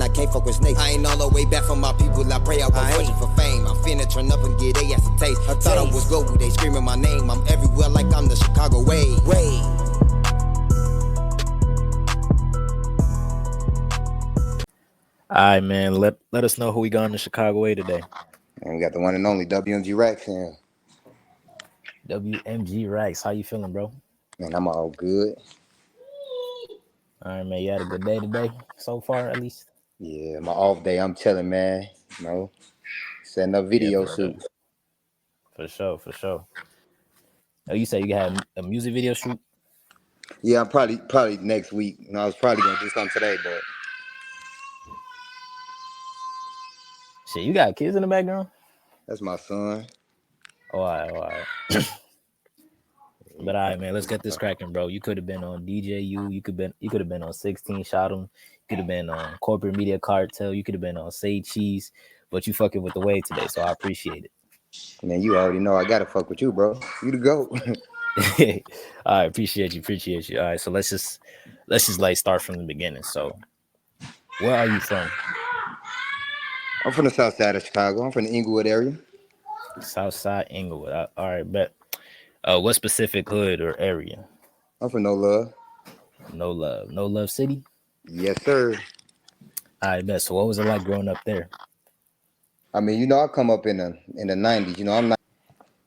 I can't fuck with snakes. I ain't all the way back from my people, I pray I won't searching for fame. I'm finna turn up and get they ass a taste. I thought I was global, they screaming my name. I'm everywhere like I'm the Chicago way. All right, man. Let us know who we got in the Chicago way today. And we got the one and only WMG Rex here. WMG Rex. How you feeling, bro? Man, I'm all good. All right, man. You had a good day today so far, at least? Yeah, my off day, I'm chilling, man. You know, setting up video shoots. For sure. Oh, you said you had a music video shoot? Yeah, I'm probably next week. You know, I was probably gonna do something today, but Shit, you got kids in the background? that's my son. Oh, all right. But all right, man, let's get this cracking, bro. You could have been on DJU. You could have been on 16 Shot 'em. You could have been on Corporate Media Cartel. You could have been on Say Cheese. But you fucking with the wave today, so I appreciate it. Man, you already know I gotta fuck with you, bro. You the GOAT. All right, appreciate you. All right, so let's just like start from the beginning. So, where are you from? I'm from the south side of Chicago. I'm from the Inglewood area. Southside Inglewood. All right, bet. What specific hood or area? I'm from No Love. No Love City. Yes, sir. All right, bet. So, what was it like growing up there? I mean, you know, I come up in the '90s. You know, I'm not.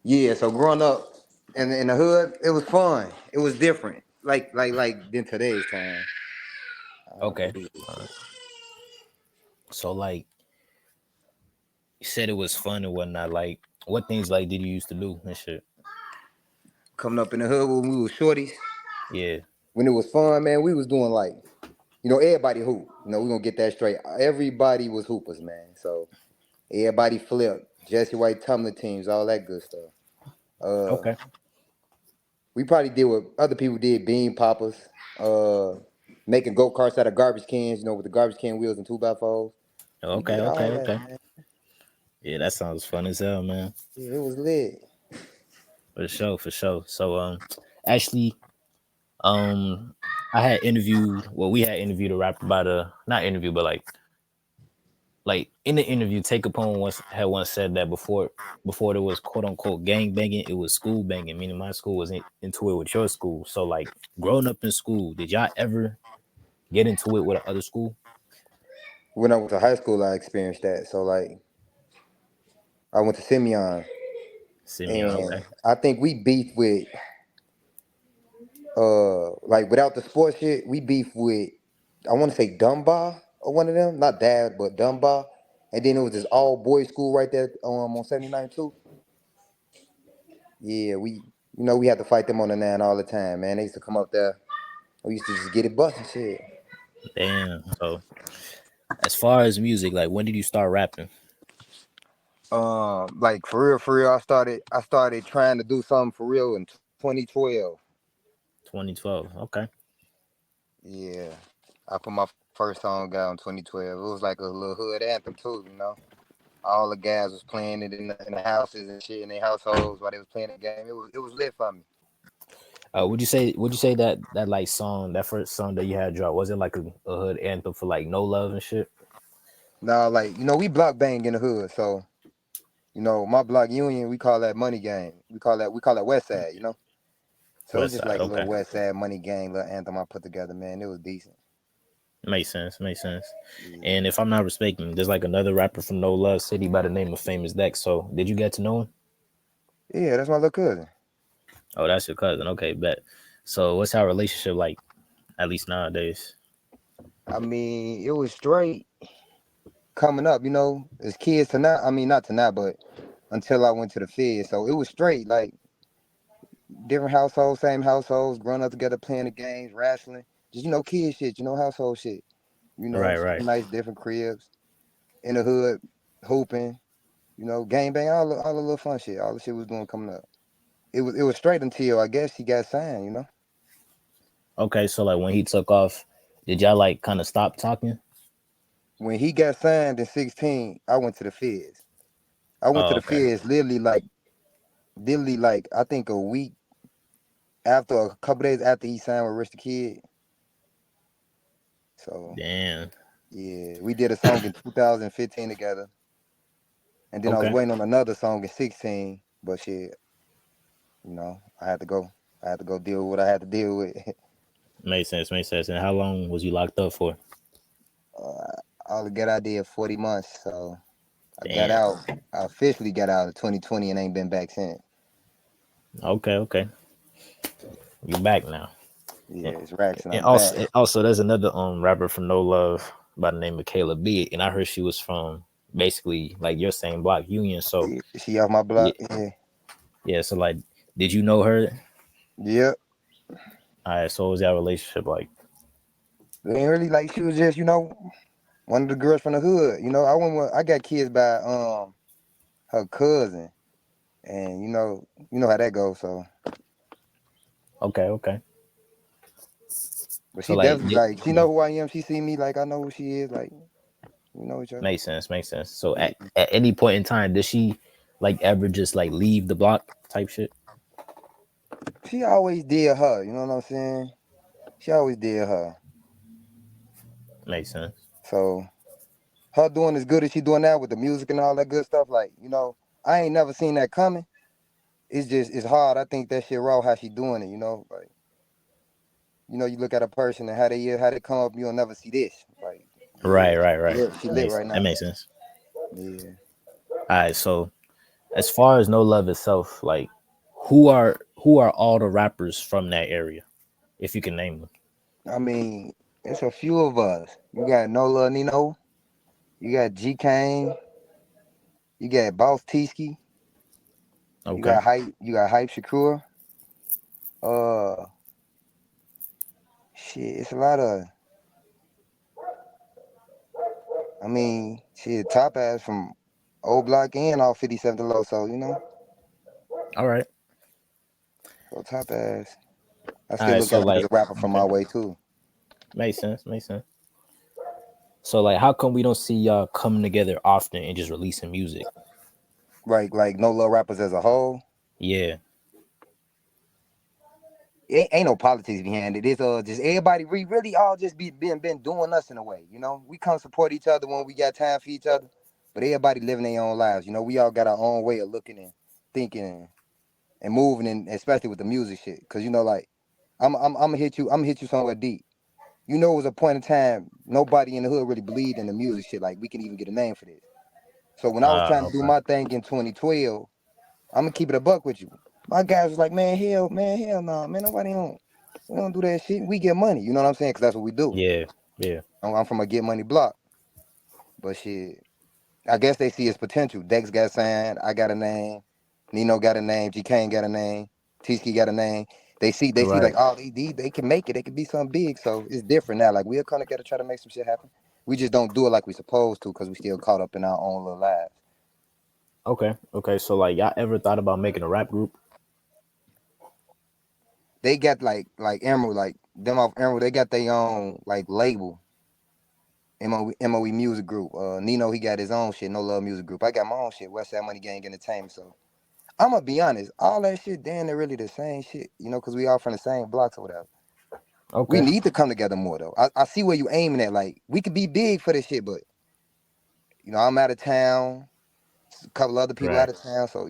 Yeah, so growing up in the hood, it was fun. It was different, like than today's time. Okay. So, like, you said it was fun and whatnot. Like, what things like did you used to do and shit? Coming up in the hood when we was shorties. Yeah. When it was fun, man, we was doing like, you know, everybody hoop. You know, we gonna get that straight. Everybody was hoopers, man. So everybody flipped. Jesse White tumbler teams, all that good stuff. Okay. We probably did what other people did, bean poppers, making go-karts out of garbage cans, you know, with the garbage can wheels and 2x4s. We did all that, man. Yeah, that sounds fun as hell, man. Yeah, it was lit. For sure. So, actually, I had interviewed. Well, we had interviewed a rapper about not interview, but like in the interview, Take Capone once said that before there was quote unquote gang banging, it was school banging. Meaning my school was into it with your school. So like growing up in school, did y'all ever get into it with another school? When I went to high school, I experienced that. So like, I went to Simeon, Simeon, and okay. I think we beefed with, like without the sports shit, we beefed with, I want to say Dunbar or one of them, not Dad, but Dunbar. And then it was this all boys school right there on 79 too. Yeah, we had to fight them on the 9 all the time, man. They used to come up there. We used to just get it busted shit. Damn. So as far as music, like when did you start rapping? Like for real, I started trying to do something for real in 2012. 2012. Okay. Yeah, I put my first song out in 2012. It was like a little hood anthem too, you know. All the guys was playing it in the houses and shit in their households while they was playing the game. It was lit for me. Would you say that like song, that first song that you had dropped, was it like a hood anthem for like No Love and shit? Now, like, you know, we block bang in the hood, so you know, my block union, we call that money gang. We call that West Side, you know. So it was West just Side, like a okay. little West Side money gang little anthem I put together, man. It was decent. Makes sense. Yeah, And if I'm not mistaken, there's like another rapper from No Love City by the name of Famous Dex. So did you get to know him? yeah, that's my little cousin. Oh, that's your cousin. Okay, bet. So what's our relationship like, at least nowadays? I mean, it was straight coming up, you know, as kids to now. I mean, not to now, but until I went to the Fed. So it was straight, like different households, same households, growing up together, playing the games, wrestling. Just, you know, kid shit, you know, household shit. You know, Right. nice different cribs in the hood, hooping, you know, gang bang, all the little fun shit. All the shit we was doing coming up. It was straight until I guess he got signed, you know. Okay, so like when he took off, did y'all like kind of stop talking? When he got signed in 16, I went to the Feds. I went to Oh, the okay. Feds literally like I think a week after, a couple days after he signed with Rich the Kid. So Damn. Yeah, we did a song in 2015 together, and then I was Okay. waiting on another song in 16. But shit, I had to go. I had to go deal with what I had to deal with. Makes sense. Makes sense. And how long was you locked up for? Altogether, I did 40 months. So I got Damn. out. I officially got out in 2020 and ain't been back since. Okay. Okay. You back now. Yeah, And, it's racks and and I'm back. also there's another rapper from No Love by the name of Kayla B. And I heard she was from basically like your same block, Union. So Yeah, she off my yeah, block. Yeah. yeah. So like, did you know her? Yep. All right. So what was that relationship like? It ain't really like she was just, one of the girls from the hood. I got kids by her cousin. And you know how that goes. So, Okay. Okay. but So she like, definitely like she know who I am. She see me like I know who she is. Like we know each other. makes sense. Makes sense. So Yeah. at any point in time, did she like ever just like leave the block type shit? She always did her. You know what I'm saying? She always did her. Makes sense. So her doing as good as she doing now with the music and all that good stuff. Like I ain't never seen that coming. It's hard. I think that shit raw how she doing it. Like you look at a person and how they come up. You'll never see this. Like yeah, Right. Right. Right. she lit right That now. makes sense. Yeah. All right. So as far as No Love itself, like who are all the rappers from that area, if you can name them? I mean, it's a few of us. You got Nola Nino. You got G Kane. You got Boss Tski. You Okay. got Hype. You got Hype Shakur. Uh, shit. It's a lot of. I mean, shit. Top ass from Old Block and all 57 to low. So All right. so top ass. I All still right. look So at him as like, a rapper from okay, my way too. makes sense. Makes sense. So like, how come we don't see y'all coming together often and just releasing music? Right, like no love rappers as a whole. Yeah. Ain't no politics behind it. It's just everybody really all just been doing us in a way. We come support each other when we got time for each other, but everybody living their own lives. We all got our own way of looking and thinking and moving, and especially with the music shit. Cause like I'm gonna hit you. I'm gonna hit you somewhere deep. It was a point in time nobody in the hood really believed in the music shit. Like we can even get a name for this. So when I was trying to do Okay. my thing in 2012, I'm gonna keep it a buck with you. My guys was like, hell no, man, nobody don't. We don't do that shit. We get money. You know what I'm saying? Cause that's what we do. Yeah. Yeah. I'm from a get money block. But shit, I guess they see his potential. Dex got signed. I got a name. Nino got a name. G Kane got a name. Tski got a name. They see like, Right. oh, they can make it. They can be something big. So it's different now. Like we're kind of gotta try to make some shit happen. We just don't do it like we supposed to because we still caught up in our own little lives. Okay. Okay. So like, y'all ever thought about making a rap group? They got like Emerald, like them off Emerald. They got their own like label. MOE Music Group. Nino, he got his own shit, No Love Music Group. I got my own shit, Westside Money Gang Entertainment. So I'm gonna be honest, all that shit, damn, they're really the same shit, because we all from the same blocks or whatever. We Okay. need to come together more though. I see where you aiming at. Like we could be big for this shit, but I'm out of town. A couple other people Right. out of town, so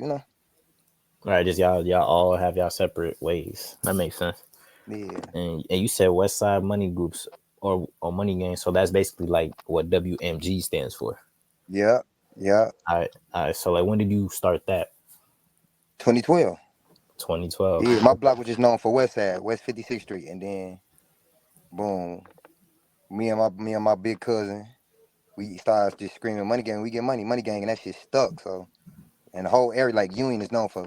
Right. Just y'all all have y'all separate ways. That makes sense. yeah, And you said West Side Money Groups or Money Gang, so that's basically like what WMG stands for. yeah, yeah. All right. So like, when did you start that? 2012. 2012. Yeah, my block was just known for Westside, West 56th Street, and then boom, me and my big cousin. We started just screaming money gang, we get money, money gang, and that shit stuck. So, and the whole area, like Union, is known for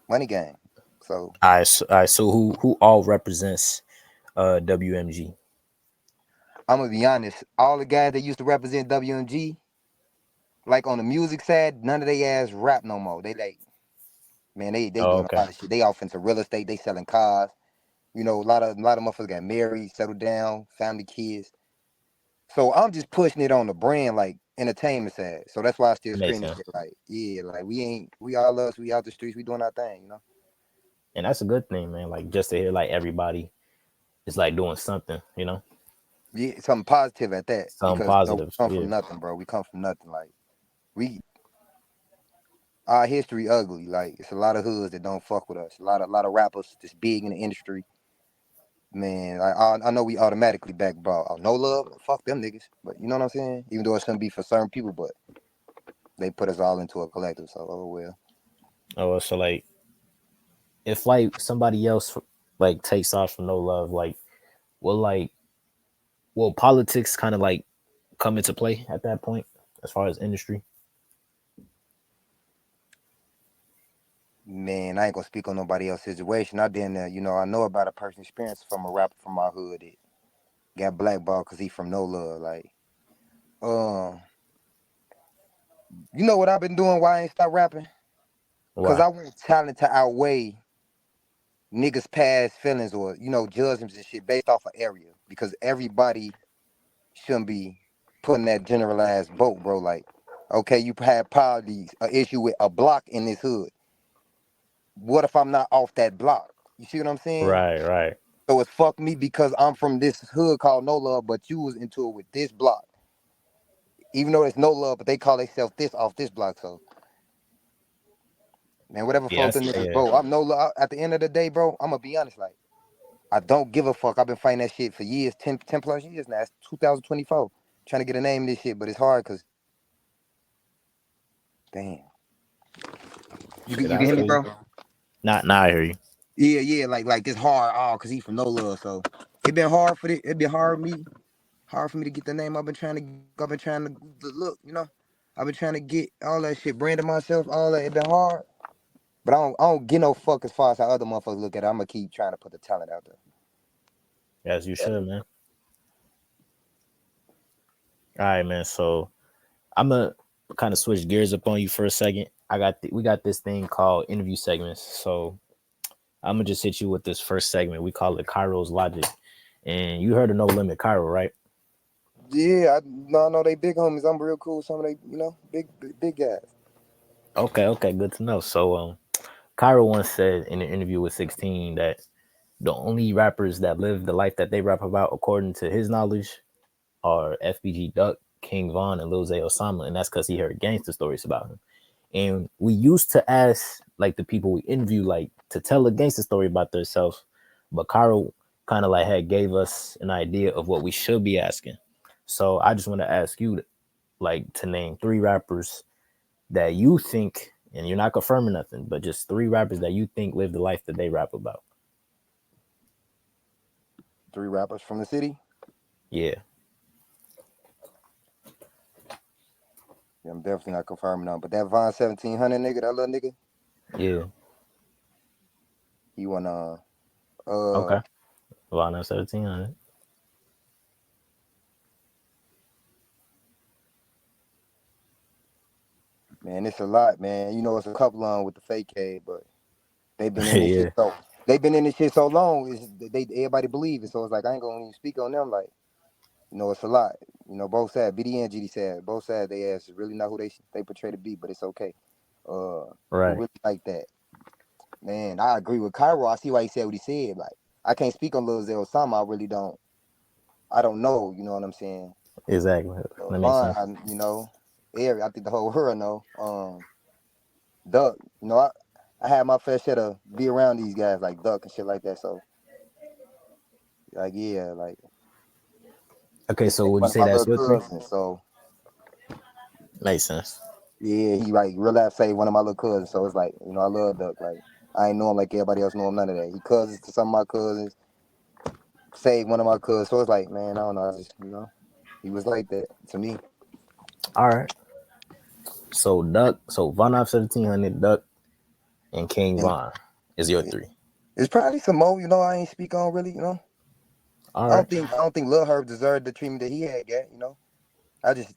money gang. So, All right. So who all represents WMG? I'm gonna be honest, all the guys that used to represent WMG, like on the music side, none of they ass rap no more. They like, man, they Oh, doing a okay. lot of shit. They off into real estate, they selling cars. A lot of motherfuckers got married, settled down, family, kids. So I'm just pushing it on the brand, like entertainment side. So that's why I still Makes scream this sense. shit. Like, yeah, like we all us, we out the streets, we doing our thing. And that's a good thing, man. Like, just to hear like everybody is like doing something. Yeah, something positive at that. Something Because we positive. come Yeah. from nothing, bro. We come from nothing. Like we, our history ugly. Like it's a lot of hoods that don't fuck with us. A lot of rappers that's big in the industry. Man, I know we automatically back bro. Oh, no love, fuck them niggas. But you know what I'm saying? Even though it shouldn't be for certain people, but they put us all into a collective. So oh well. Oh, so like if like somebody else like takes off from no love, like will politics kind of like come into play at that point as far as industry? Man, I ain't gonna speak on nobody else's situation. I didn't, I know about a personal experience from a rapper from my hood that got blackballed because he from no love. Like, um, you know what I've been doing? Why I ain't stop rapping? Cause Why? I want talent to outweigh niggas' past feelings or judgments and shit based off of area. Because everybody shouldn't be putting that generalized boat, bro. Like, okay, you had probably an issue with a block in this hood. What if I'm not off that block? You see what I'm saying? Right, right. So it's fuck me because I'm from this hood called No Love, but you was into it with this block. Even though it's No Love, but they call themselves this off this block. So, man, whatever float Yes, them niggas, yeah. bro. I'm No Love. At the end of the day, bro, I'm going to be honest. Like, I don't give a fuck. I've been fighting that shit for years, 10 plus years now. It's 2024. Trying to get a name in this shit, but it's hard because, damn. You, Shit, you I can hear me, feel you. bro? Not now I hear you. Yeah, yeah, like this hard, cause he from No Love. So it been hard for it been hard for me to get the name. I've been trying to look, I've been trying to get all that shit, branding myself, all that. It been hard, but I don't get no fuck as far as how other motherfuckers look at it. I'm gonna keep trying to put the talent out there. As you should, man. All right, man. So I'm gonna kind of switch gears up on you for a second. We got this thing called interview segments. So I'm gonna just hit you with this first segment. We call it Kyro's Logic. And you heard of No Limit Kyro, right? Yeah, I know they big homies. I'm real cool with some of they, big guys. Okay, good to know. So Kyro once said in an interview with 16 that the only rappers that live the life that they rap about, according to his knowledge, are FBG Duck, King Von, and Lil Zay Osama, and that's because he heard gangster stories about him. And we used to ask like the people we interview like to tell a gangster story about themselves, but Kyro kind of like had gave us an idea of what we should be asking. So I just want to ask you like to name 3 rappers that you think, and you're not confirming nothing, but just 3 rappers that you think live the life that they rap about. 3 rappers from the city. Yeah. Yeah, I'm definitely not confirming them. But that Von 1700 nigga, that little nigga, Yeah. he won Okay. Well, 1700. man, it's a lot, man. It's a couple on with the fake head, but they've been in this shit Yeah. so long. Everybody believe it, so it's like I ain't gonna even speak on them. Like it's a lot. Both sides, BD and GD said both sides. They ass is really not who they portray to be, but it's okay. Who Right. really like that? Man, I agree with Kyro. I see why he said what he said. Like I can't speak on Lil Zay Osama. I really don't. I don't know. You know what I'm saying? Exactly. That makes Vaughn, sense. I think the whole world know. Duck, I had my fair share to be around these guys like Duck and shit like that. So, like, yeah, like Okay, they so say would you one of say my that's little your 3? cousins. So, Makes sense. yeah, he like real life say one of my little cousins. So it's like, I love Duck. Like, I ain't know him like everybody else know him. None of that. He cousins to some of my cousins. Saved one of my cousins. So it's like, man, I don't know. I just, he was like that to me. All right. So Duck, so Von 1700, Duck, and King And Von is your 3. it's probably some more. I ain't speak on really. All I right. don't think Lil Herb deserved the treatment that he had. I just,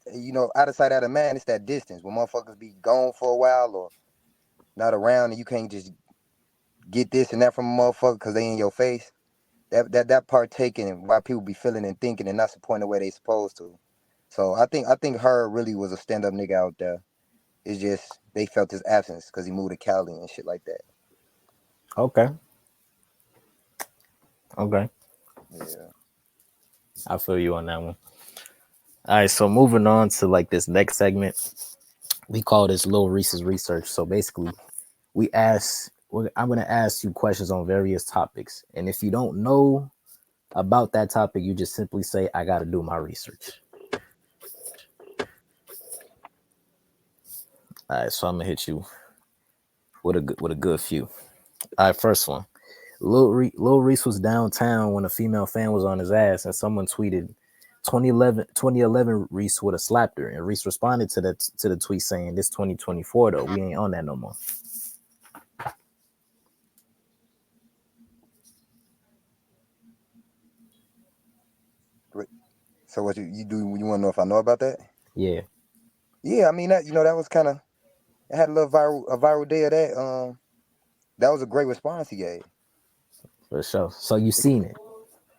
out of sight, out of mind, it's that distance. When motherfuckers be gone for a while or not around and you can't just get this and that from a motherfucker because they in your face. That part taken and why people be feeling and thinking and not supporting the way they supposed to. So I think her really was a stand-up nigga out there. It's just they felt his absence because he moved to Cali and shit like that. Okay. Okay. Yeah. I feel you on that one. All right, so moving on to like this next segment, we call this Lil Reese's research. So basically, I'm gonna ask you questions on various topics, and if you don't know about that topic, you just simply say, "I got to do my research." All right, so I'm gonna hit you with a good few. All right, first one. Lil Reese was downtown when a female fan was on his ass, and someone tweeted 2011 Reese would have slapped her, and Reese responded to the tweet saying, "This 2024 though, we ain't on that no more." So what you do? You want to know if I know about that? Yeah, Yeah, I mean that that was kind of, it had a little viral day of that. That was a great response he gave. for sure. So you seen it?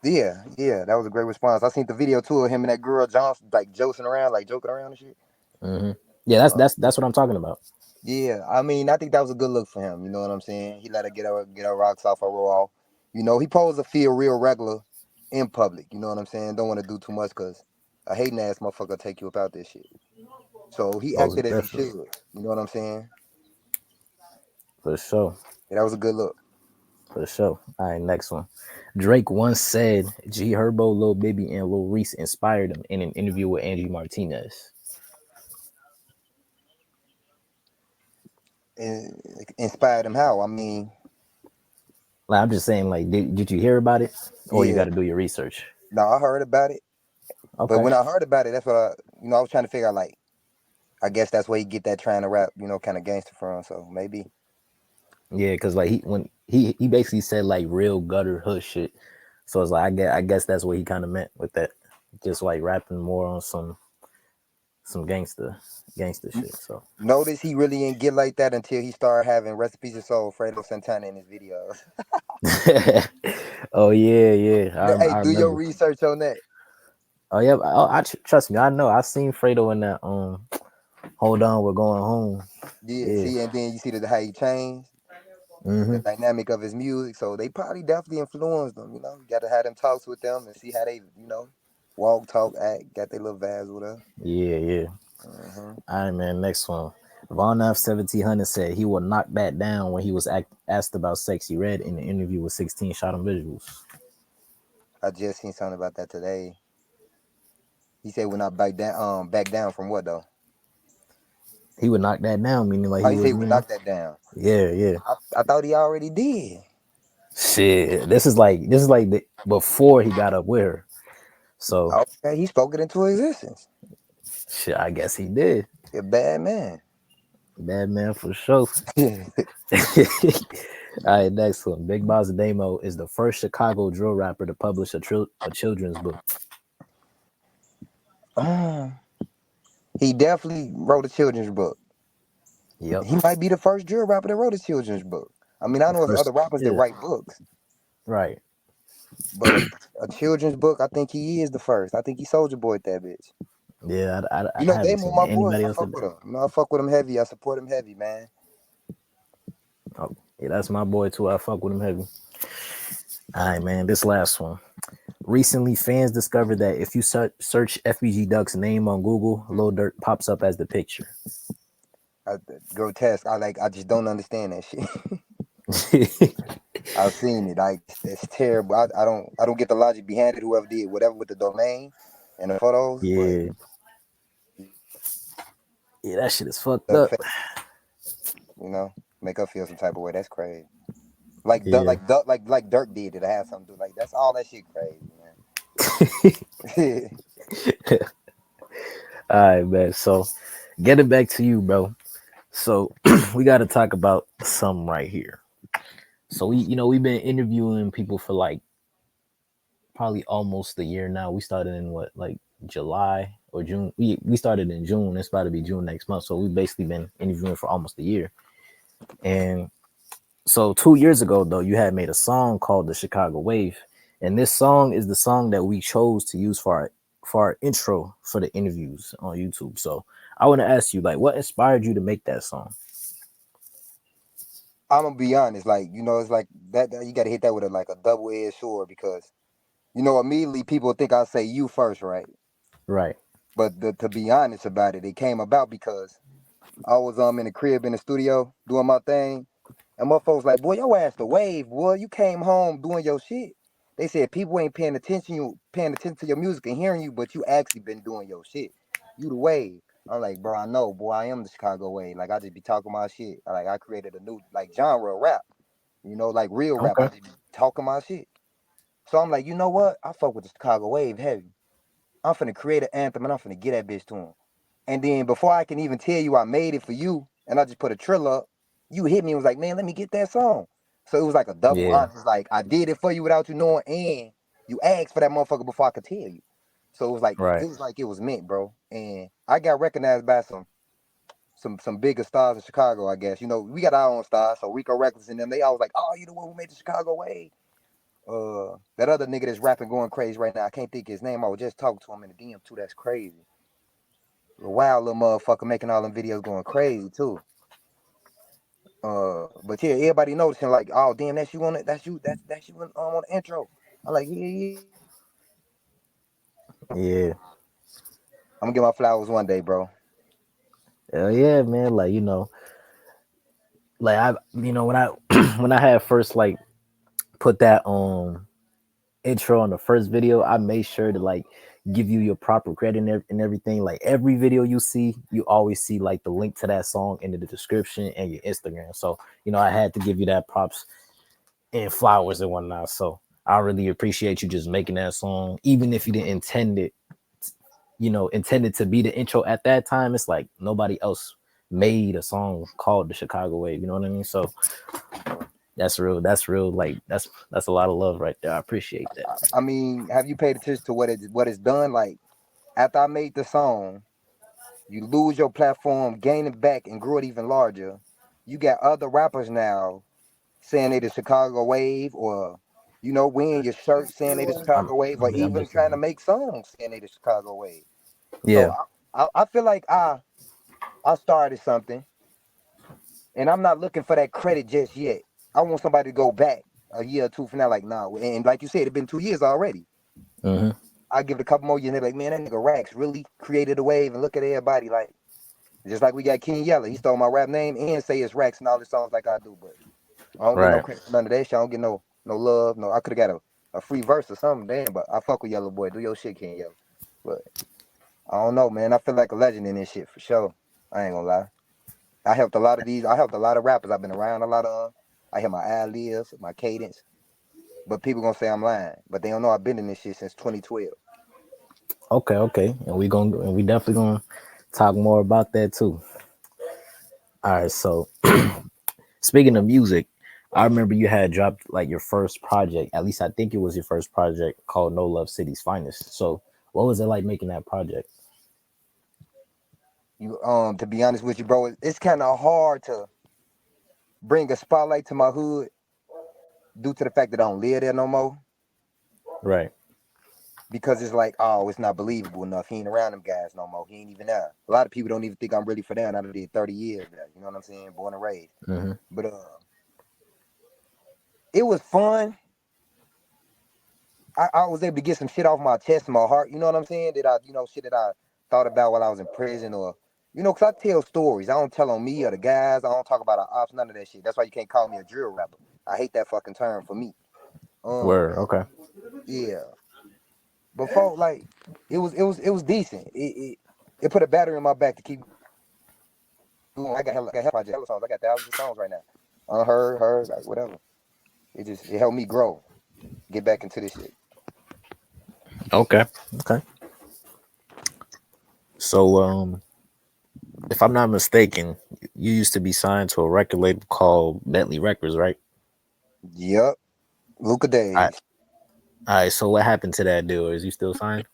Yeah, that was a great response. I seen the video too of him and that girl Johnson like joking around, like joking around and shit. Mm-hmm. Yeah, that's what I'm talking about. Yeah, I mean, I think that was a good look for him. You know what I'm saying? He let her get her rocks off, her roll off. He posed to feel real regular in public. You know what I'm saying? Don't want to do too much because a hating ass motherfucker take you up out this shit. So he Most acted as he should. definitely, You know what I'm saying? for sure. Yeah, that was a good look. For sure. All right, next one. Drake once said G Herbo, Lil Baby, and Lil Reese inspired him in an interview with Angie Martinez. And inspired him how? I mean, Like, I'm just saying, like, did you hear about it, or you got yeah. to do your research? No, I heard about it, but Okay. when I heard about it, that's what I was trying to figure out. Like, I guess that's where you get that trying to rap, kind of gangster from. So maybe. Yeah, because like he basically said like real gutter hood shit. So it's like I guess that's what he kind of meant with that, just like rapping more on some gangster shit. So Notice he really didn't get like that until he started having Recipes of Soul, Fredo Santana in his videos. oh yeah, Hey, I do your remember. research on that. Oh yeah, trust me, I know. I seen Fredo in that Hold On, We're Going Home. Yeah, Yeah. see, and then you see how he changed the Mm-hmm. dynamic of his music. So they probably definitely influenced them. You got to have them talks with them and see how they, walk, talk, act, got their little vibes with them. Yeah. Mm-hmm. All right, man. Next one. Von F 1700 said he will knock that down when he was asked about Sexy Red in the interview with 16 Shot on Visuals. I just seen something about that today. He said we're not back down from what though? He would knock that down, meaning like Oh, he he said would, we knock that down. yeah. I thought he already did. Shit, this is like before he got up with her. So Okay, he spoke it into existence. shit, I guess he did. A bad man. Bad man for sure. All right, next one. Big Boss Damo is the first Chicago drill rapper to publish a children's book. He definitely wrote a children's book. Yep. He might be the first drill rapper that wrote a children's book. I mean, I know there's other First, rappers that yeah, write books, right. but a children's book, I think he is the first. I think he Soldier Boy that bitch. Yeah, I haven't Damo, seen my boy. anybody I else fuck that. with him. I fuck with him heavy. I support him heavy, man. Oh, yeah, that's my boy too. I fuck with him heavy. All right, man. This last one. Recently, fans discovered that if you search FBG Duck's name on Google, Lil Durk pops up as the picture. Grotesque. I just don't understand that shit. I've seen it. Like it's terrible. I don't get the logic behind it. Whoever did whatever with the domain and the photos, but Yeah, that shit is fucked Duck up. face, make her feel some type of way. That's crazy. Like Duck, Yeah. like Duck, like Dirk did it. I have something to do. Like that's all that shit crazy, man. All right, man. So, getting back to you, bro. So, we got to talk about something right here. So we've been interviewing people for like probably almost a year now. We started in what, like July or June. We started in June. It's about to be June next month. So we've basically been interviewing for almost a year. And so 2 years ago, though, you had made a song called The Chicago Wave. And this song is the song that we chose to use for our intro for the interviews on YouTube. So I want to ask you, like, what inspired you to make that song? I'm gonna be honest. Like it's like that you got to hit that with a double-edged sword because You know, immediately people think I say you first, right? Right. But to be honest about it, it came about because I was in the crib in the studio doing my thing, and my folks like, boy, your ass the wave, boy. You came home doing your shit. They said people ain't paying attention to your music and hearing you, but you actually been doing your shit. You the wave. I'm like, bro, I know, boy, I am the Chicago wave. Like I just be talking my shit. Like I created a new like genre of rap, you know, like real rap. I Okay. just be talking my shit. So I'm like, you know what? I fuck with the Chicago wave heavy. I'm finna create an anthem and I'm finna get that bitch to him. And then before I can even tell you I made it for you, and I just put a trill up, you hit me and was like, man, let me get that song. So it was like a double Yeah. honor. It's like I did it for you without you knowing, and you asked for that motherfucker before I could tell you. So Right. it was meant, bro. And I got recognized by some bigger stars in Chicago, I guess. You know, we got our own stars, so Rico Reckless and them, they always like, oh, you the one who made the Chicago wave. That other nigga that's rapping going crazy right now, I can't think his name. I was just talking to him in the DM too. That's crazy. A wild little motherfucker making all them videos going crazy too. But yeah, everybody noticing like, oh damn, that's you on it. That's you on the intro. I'm like, yeah. Yeah. I'm gonna get my flowers one day, bro. Hell yeah, man. Like, like when I when I had first like put that intro on the first video, I made sure to like give you your proper credit and everything. Like every video you see, you always see like the link to that song in the description and your Instagram. So, I had to give you that props and flowers and whatnot. So I really appreciate you just making that song, even if you didn't intended to be the intro at that time. It's like nobody else made a song called the Chicago Wave. You know what I mean? So that's real. That's real. Like that's a lot of love right there. I appreciate that. I mean, have you paid attention to what it's done? Like after I made the song, you lose your platform, gain it back, and grew it even larger. You got other rappers now saying they the Chicago Wave, or wearing your shirt saying they the I'm, Chicago Wave, or yeah, I'm even trying to listening. make songs saying they the Chicago Wave. So Yeah. I feel like I started something, and I'm not looking for that credit just yet. I want somebody to go back a year or two from now, like nah. And like you said, it's been 2 years already. Hmm. I give it a couple more years, and they're like, man, that nigga Rax really created a wave, and look at everybody like. Just like we got King Yella, he stole my rap name and say it's Rax and all the songs like I do, but I don't get no Right. credit for none of that shit. I don't get no love. No, I could have got a free verse or something, damn. But I fuck with Yellow Boy. Do your shit, King Yella. But I don't know, man. I feel like a legend in this shit for sure. I ain't gonna lie. I helped a lot of these. I helped a lot of rappers. I've been around a lot of. I hear my ad libs, my cadence. But people gonna say I'm lying. But they don't know I've been in this shit since 2012. Okay. Okay. And we definitely gonna talk more about that too. All right. So speaking of music, I remember you had dropped like your first project. At least I think it was your first project called No Love City's Finest. So what was it like making that project? To be honest with you, bro, it's kind of hard to bring a spotlight to my hood due to the fact that I don't live there no more. Right. Because it's like, oh, it's not believable enough. He ain't around them guys no more. He ain't even there. A lot of people don't even think I'm really for that. I did 30 years there. You know what I'm saying? Born and raised. Hmm. But it was fun. I was able to get some shit off my chest and my heart. You know what I'm saying? Shit that I thought about while I was in prison, or because I tell stories. I don't tell on me or the guys. I don't talk about our ops, none of that shit. That's why you can't call me a drill rapper. I hate that fucking term for me. Word. Okay. Yeah. Before, like, it was decent. It put a battery in my back to keep going. I got hella project, hella songs. I got thousands of songs right now. Unheard, heard, like whatever. It helped me grow, get back into this shit. Okay. Okay. So if I'm not mistaken, you used to be signed to a record label called Bentley Records, right? Yep. Luca All right. days. All right. So what happened to that deal? Is you still signed?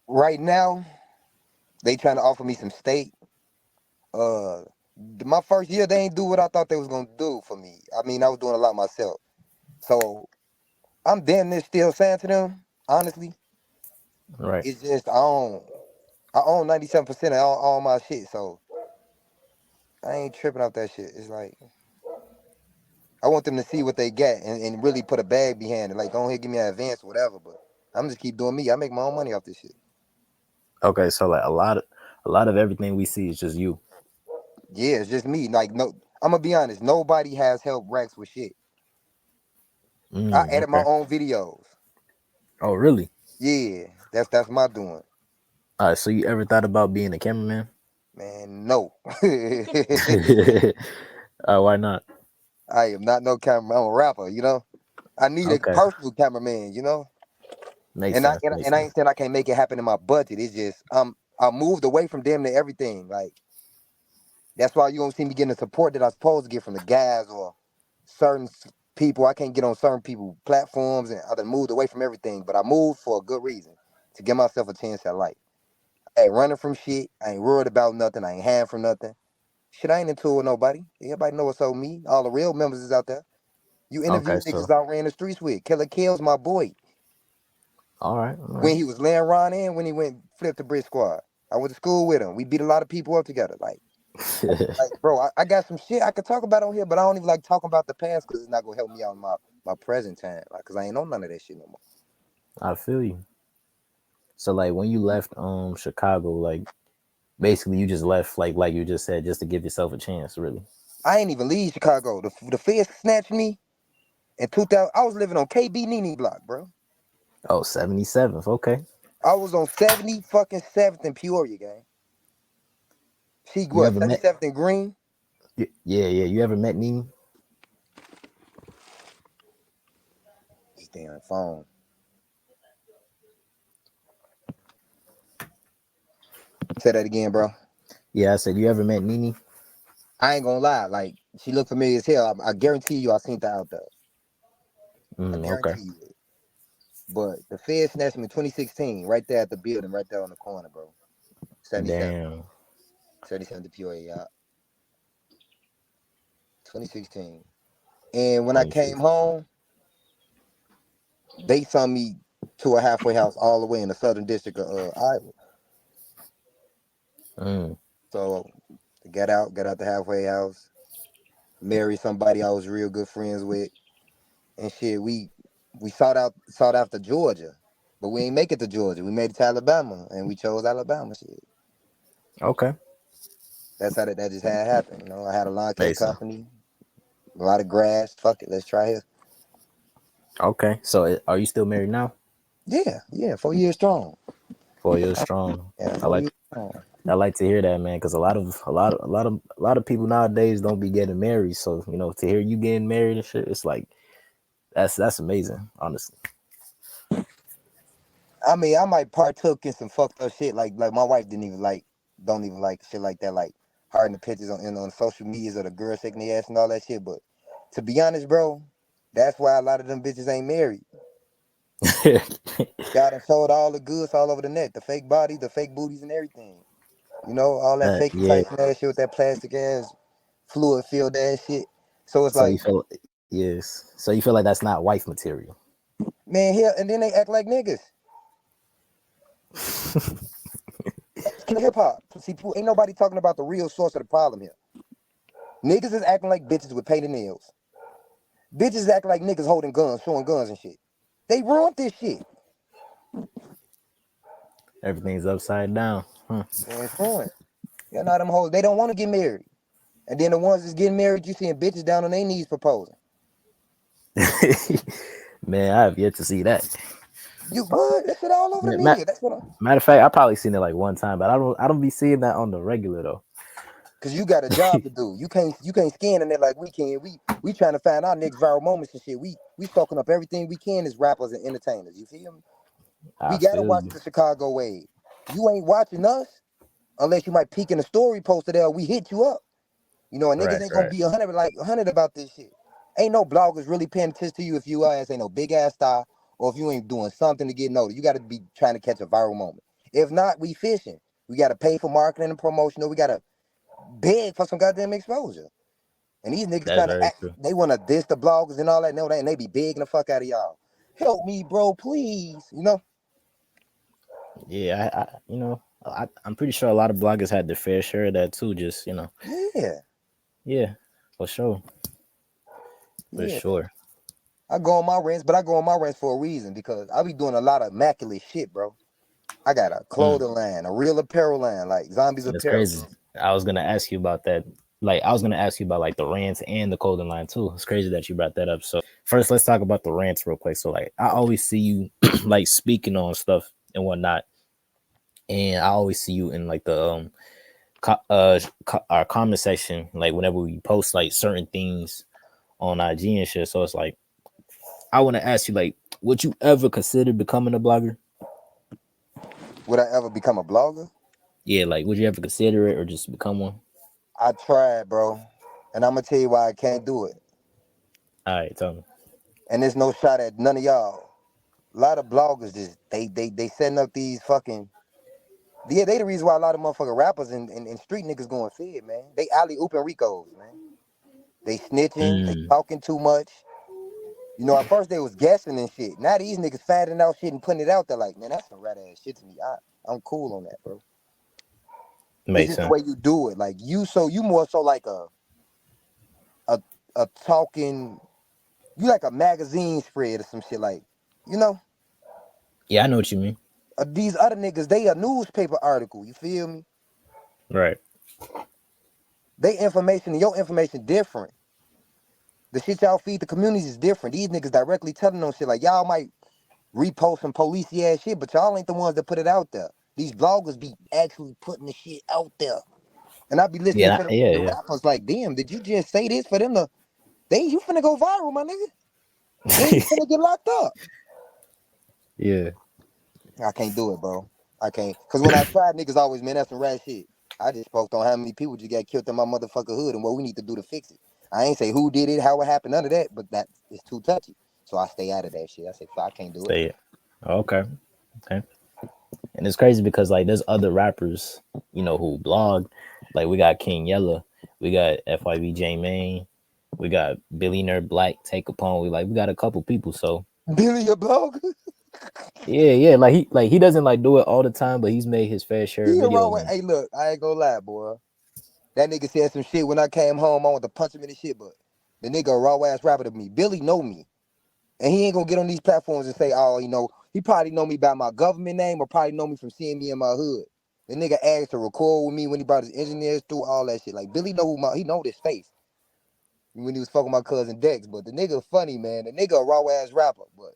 Right now, they trying to offer me some state. Uh my first year they ain't do what I thought they was gonna do for me. I mean, I was doing a lot myself. So I'm damn near still saying to them, honestly, Right. it's just I own 97% of all my shit, so I ain't tripping off that shit. It's like I want them to see what they get and really put a bag behind it. Like, go ahead, give me an advance or whatever. But I'm just keep doing me. I make my own money off this shit. Okay, so like a lot of everything we see is just you. Yeah, it's just me. Like, no, I'm gonna be honest. Nobody has helped Rex with shit. I edit my Okay. own videos. Oh, really? Yeah, that's my doing. All right. So you ever thought about being a cameraman? Man, no. Why not? I am not no camera. I'm a rapper, you know. I need a Okay, personal cameraman, you know. makes And I sense. and, Makes and I sense. ain't saying I can't make it happen in my budget. It's just I moved away from damn near everything. Like that's why you don't see me getting the support that I'm supposed to get from the guys or certain people. I can't get on certain people platforms, and I done moved away from everything. But I moved for a good reason to give myself a chance at life. I ain't running from shit. I ain't worried about nothing. I ain't hiding from nothing. Shit, I ain't into it with nobody. Everybody know what's on me. All the real members is out there. You Okay, interview so niggas I ran the streets with. Killer Kill's my boy. all right, all When right. he was laying Ron in, when he went flip the Brick Squad. I went to school with him. We beat a lot of people up together. Like bro, I got some shit I could talk about on here, but I don't even like talking about the past because it's not gonna help me out in my present time. Like, cause I ain't on none of that shit no more. I feel you. So like when you left Chicago, like basically you just left like you just said just to give yourself a chance, really. I ain't even leave Chicago. The feds snatched me in 2000. I was living on KB Nene block, bro. Oh, 77th. Okay. I was on 70 fucking 7th in Peoria, gang. She You what, ever met 77th in Green? yeah, yeah. You ever met Nene? This damn phone. Say that again, bro. Yeah, I said you ever met Nene? I ain't gonna lie, like she looked familiar as hell. I guarantee you I seen her out there. I Okay. guarantee you it. But the Fed snatched me in 2016, right there at the building, right there on the corner, bro. 77. Damn. 77 to Peoria, yeah. 2016. And when I came 26. home, they sent me to a halfway house all the way in the southern district of Iowa. Mm, So got out the halfway house, married somebody I was real good friends with, and shit. We sought after Georgia, but we ain't make it to Georgia. We made it to Alabama, and we chose Alabama. Shit. okay. That's how that just had happened. You know, I had a lawn care Makes sense. company, a lot of grass. Fuck it, let's try it. Okay. So are you still married now? Yeah, 4 years strong. 4 years strong. Yeah, I four like years strong. I like to hear that, man, because a lot of people nowadays don't be getting married. So to hear you getting married and shit, it's like that's amazing, honestly. I mean, I might partook in some fucked up shit. Like my wife don't even like shit like that. Like hiding the pictures on social medias of the girls shaking their ass and all that shit. But to be honest, bro, that's why a lot of them bitches ain't married. Y'all done showed all the goods all over the net, the fake bodies, the fake booties, and everything. You know, all that fake Yeah. enticing ass shit with that plastic ass fluid filled ass shit. So it's So you like, feel yes. So you feel like that's not wife material. man, here and then they act like niggas. That's hip hop. See, people, ain't nobody talking about the real source of the problem here. Niggas is acting like bitches with painted nails. Bitches act like niggas holding guns, showing guns and shit. They ruined this shit. Everything's upside down. Huh. Man, it's ruined. You know them hoes, they don't want to get married. And then the ones that's getting married, you seeing bitches down on their knees proposing. Man, I have yet to see that. You what? That shit all over the media. That's what I'm. Matter of fact, I probably seen it like one time, but I don't be seeing that on the regular though. Cause you got a job to do. You can't scan in there like we can. We trying to find our next viral moments and shit. We soaking up everything we can as rappers and entertainers. You feel me? We I gotta feel watch you. the Chicago wave. You ain't watching us unless you might peek in the story posted there. We hit you up. You know, and niggas Right, ain't gonna right. be 100 about this shit. Ain't no bloggers really paying attention to you if you ass ain't no big ass star or if you ain't doing something to get noticed. You gotta be trying to catch a viral moment. If not, we fishing. We gotta pay for marketing and promotion, or we gotta beg for some goddamn exposure. And these niggas That's trying to very act, true. they wanna diss the bloggers and all that. No, they be begging the fuck out of y'all. Help me, bro, please. You know? Yeah, I'm pretty sure a lot of bloggers had their fair share of that too. Just Yeah. yeah, for sure. For Yeah. sure. I go on my rants, but I go on my rants for a reason because I be doing a lot of immaculate shit, bro. I got a clothing line, a real apparel line, like Zombies And it's Apparel. crazy. I was gonna ask you about that. Like, I was gonna ask you about like the rants and the clothing line too. It's crazy that you brought that up. So first, let's talk about the rants real quick. So like, I always see you like speaking on stuff and whatnot, and I always see you in like the our comment section, like whenever we post like certain things on IG and shit. So it's like, I want to ask you, like, would you ever consider becoming a blogger? Would I ever become a blogger? Yeah, like, would you ever consider it or just become one? I tried, bro, and I'm gonna tell you why I can't do it. All right, tell me. And there's no shot at none of y'all. A lot of bloggers just they setting up these fucking. Yeah, they the reason why a lot of motherfucking rappers and street niggas going fed, man. They alley ooping Ricos, man. They snitching, they talking too much. You know, at first they was guessing and shit. Now these niggas finding out shit and putting it out there like, man, that's some rat ass shit to me. I'm cool on that, bro. It's Makes just the sense. way you do it. Like you more so like a a talking, you like a magazine spread or some shit, like, you know. Yeah, I know what you mean. These other niggas, they a newspaper article. You feel me? Right. They information and your information different. The shit y'all feed the communities is different. These niggas directly telling them shit like y'all might repost some police ass shit, but y'all ain't the ones that put it out there. These bloggers be actually putting the shit out there. And I be listening Yeah, to the yeah. rappers like, damn, did you just say this for them to you finna go viral, my nigga. Then you finna get locked up. Yeah. I can't do it, bro. I can't. Cause when I tried, niggas always, man, that's some rat shit. I just spoke on how many people just got killed in my motherfucker hood and what we need to do to fix it. I ain't say who did it, how it happened, none of that, but that is too touchy. So I stay out of that shit. I say, I can't do it. Say it. Okay. Okay. And it's crazy because like there's other rappers, you know, who blog. Like we got King Yella, we got FYB J Main, we got Billionaire Black Take Upon. We got a couple people. So Billy, a blogger? yeah. Like he doesn't like do it all the time, but he's made his fair share of He a raw videos. way. Hey, look, I ain't gonna lie, boy. That nigga said some shit when I came home. I want to punch him in the shit, but the nigga a raw ass rapper to me. Billy know me. And he ain't gonna get on these platforms and say, oh, you know, he probably know me by my government name or probably know me from seeing me in my hood. The nigga asked to record with me when he brought his engineers through all that shit. Like Billy he know this face when he was fucking my cousin Dex. But the nigga funny, man. The nigga a raw ass rapper. But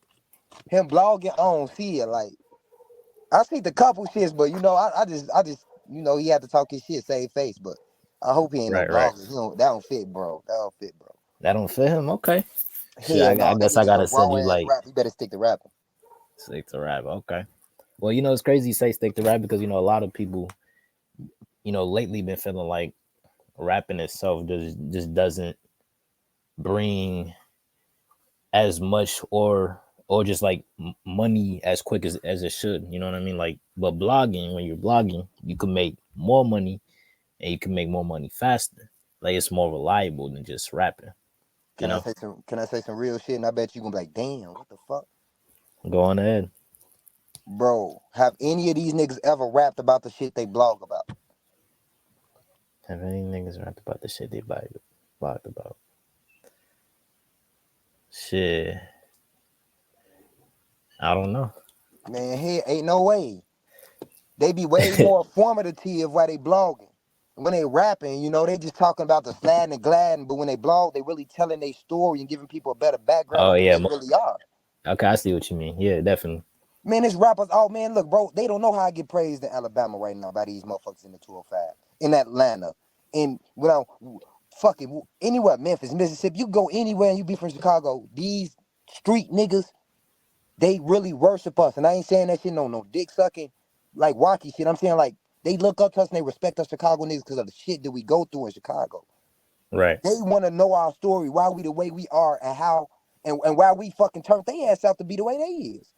him blogging, I don't see it. Like I see the couple shits, but you know, I just you know, he had to talk his shit, save face. But I hope he ain't no Right. blogger. That don't fit, bro. That don't fit, bro. That don't fit him. Okay. Shit, Hell I no, that guess I nigga gotta a raw send you ass like rap. He better stick to rapping. stick to rap. Okay. Well, you know, it's crazy you say stick to rap because you know a lot of people, you know, lately been feeling like rapping itself just doesn't bring as much or just like money as quick as it should. You know what I mean? Like, but blogging, when you're blogging, you can make more money and you can make more money faster. Like it's more reliable than just rapping. You know? Can I say some real shit? And I bet you gonna be like, damn, what the fuck? Go on ahead. Bro, have any of these niggas ever rapped about the shit they blog about? Have any niggas rapped about the shit they blogged about? Shit. I don't know. Man, here ain't no way. They be way more formative while they blogging. When they rapping, you know, they just talking about the sliding and gliding, but when they blog, they really telling their story and giving people a better background Oh of who yeah. they really are. Okay, I see what you mean. Yeah, definitely. Man, this rappers, oh man, look, bro, they don't know how I get praised in Alabama right now by these motherfuckers in the 205, in Atlanta, in fucking anywhere, Memphis, Mississippi. You go anywhere and you be from Chicago. These street niggas, they really worship us, and I ain't saying that shit no dick sucking like wacky shit. I'm saying like they look up to us and they respect us Chicago niggas because of the shit that we go through in Chicago. Right. They want to know our story, why we the way we are, and how and why we fucking turned their ass out to be the way they is.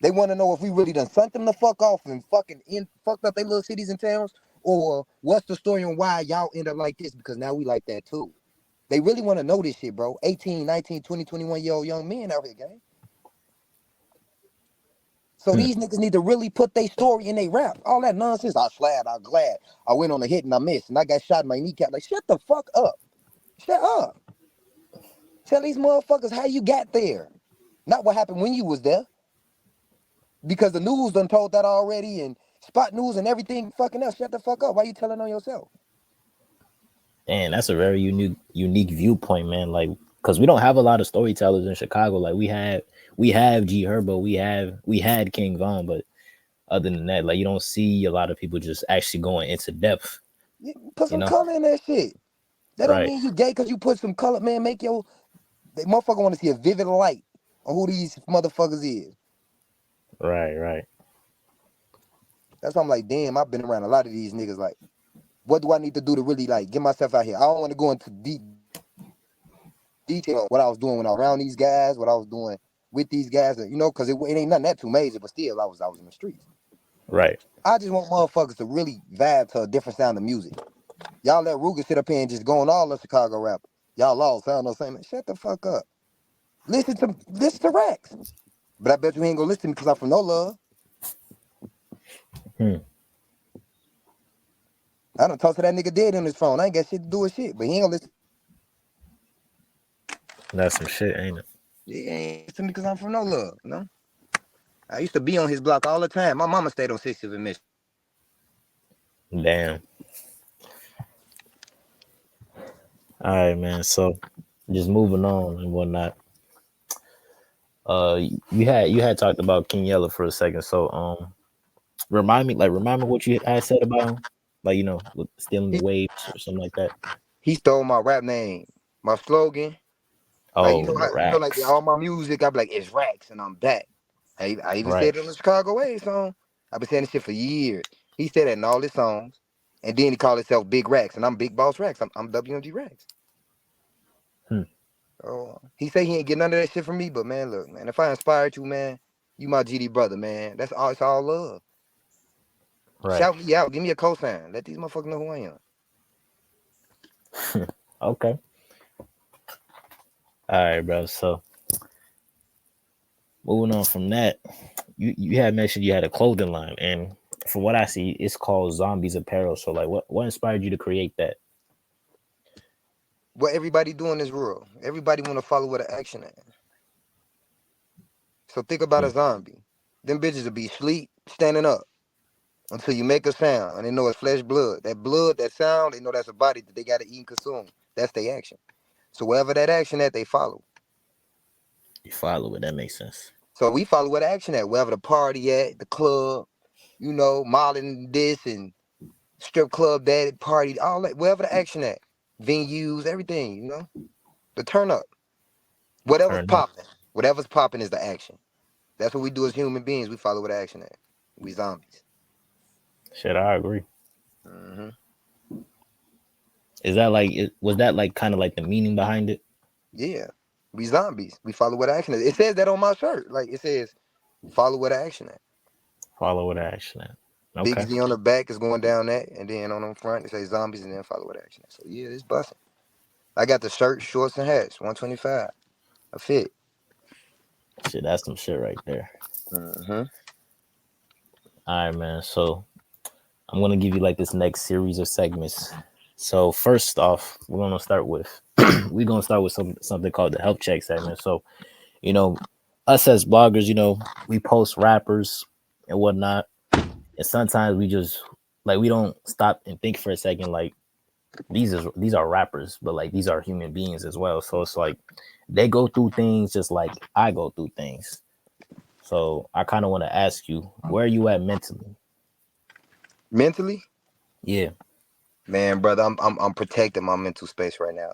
They want to know if we really done sent them the fuck off and fucked up their little cities and towns, or what's the story on why y'all end up like this, because now we like that too. They really want to know this shit, bro. 18, 19, 20, 21-year-old young men out here, gang. So these niggas need to really put their story in their rap. All that nonsense, I slid, I glad, I went on a hit and I missed, and I got shot in my kneecap. Like, shut the fuck up. Shut up. Tell these motherfuckers how you got there. Not what happened when you was there. Because the news done told that already, and Spot News and everything fucking else. Shut the fuck up. Why you telling on yourself? And that's a very unique viewpoint, man. Like, because we don't have a lot of storytellers in Chicago. Like we have G Herbo, we had King Von, but other than that, like you don't see a lot of people just actually going into depth. Yeah, put some color in that shit. That don't mean you gay because you put some color, man. Make your motherfucker want to see a vivid light on who these motherfuckers is. Right. That's why I'm like, damn, I've been around a lot of these niggas. Like, what do I need to do to really like get myself out here? I don't want to go into deep detail on what I was doing when I was around these guys, what I was doing with these guys, you know, because it ain't nothing that too major, but still, I was in the streets. Right. I just want motherfuckers to really vibe to a different sound of music. Y'all let Ruger sit up here and just go on all the Chicago rappers. Y'all all sound the same. Man, shut the fuck up. Listen to Rex. But I bet you ain't gonna listen to me because I'm from No Love. I done talked to that nigga dead on his phone. I ain't got shit to do with shit, but he ain't gonna listen. That's some shit, ain't it? He ain't listen to me because I'm from No Love, you know? I used to be on his block all the time. My mama stayed on 60th and Michigan. Damn. All right, man. So just moving on and whatnot. You had talked about King Yella for a second. So remind me what you had said about him. Like, you know, with stealing the waves or something like that. He stole my rap name, my slogan. Like, Oh, the like racks. all my music, I be like, it's racks and I'm back. I even said it on the Chicago Way song. I've been saying this shit for years. He said that in all his songs. And then he called himself Big Racks, and I'm Big Boss Racks. I'm WMG Racks. Oh, he say he ain't get none of that shit from me, but man, look, man, if I inspired you, man, you my GD brother, man. That's all. It's all love. Right. Shout me out. Give me a cosign. Let these motherfuckers know who I am. Okay. All right, bro. So moving on from that, you had mentioned you had a clothing line, and from what I see, it's called Zombies Apparel. So like, what inspired you to create that? What everybody do in this world. Everybody want to follow where the action at. So think about a zombie. Them bitches will be asleep, standing up until you make a sound, and they know it's flesh blood. That blood, that sound, they know that's a body that they gotta eat and consume. That's their action. So wherever that action at, they follow. You follow it. That makes sense. So we follow where the action at, wherever the party at, the club, you know, modeling this and strip club that party, all that, wherever the action at, venues, everything, you know, the turn up, whatever's popping is the action. That's what we do as human beings. We follow where the action at. We zombies. Shit, I agree. Mm-hmm. Is that like? Was that like kind of like the meaning behind it? Yeah, we zombies. We follow where the action is. It says that on my shirt. Like it says, follow where the action at. Follow what action at. Okay. Big Z on the back is going down that, and then on the front it says zombies, and then follow where the action at. So yeah, it's busting. I got the shirt, shorts, and hats. 125. A fit. Shit, that's some shit right there. Mm-hmm. All right, man. So I'm gonna give you like this next series of segments. So first off, we're gonna start with something called the health check segment. So, you know, us as bloggers, you know, we post rappers and whatnot, and sometimes we just like we don't stop and think for a second, like these are rappers, but like these are human beings as well. So it's like they go through things just like I go through things. So I kind of want to ask you, where are you at mentally? Mentally, Yeah. man, brother, I'm protecting my mental space right now.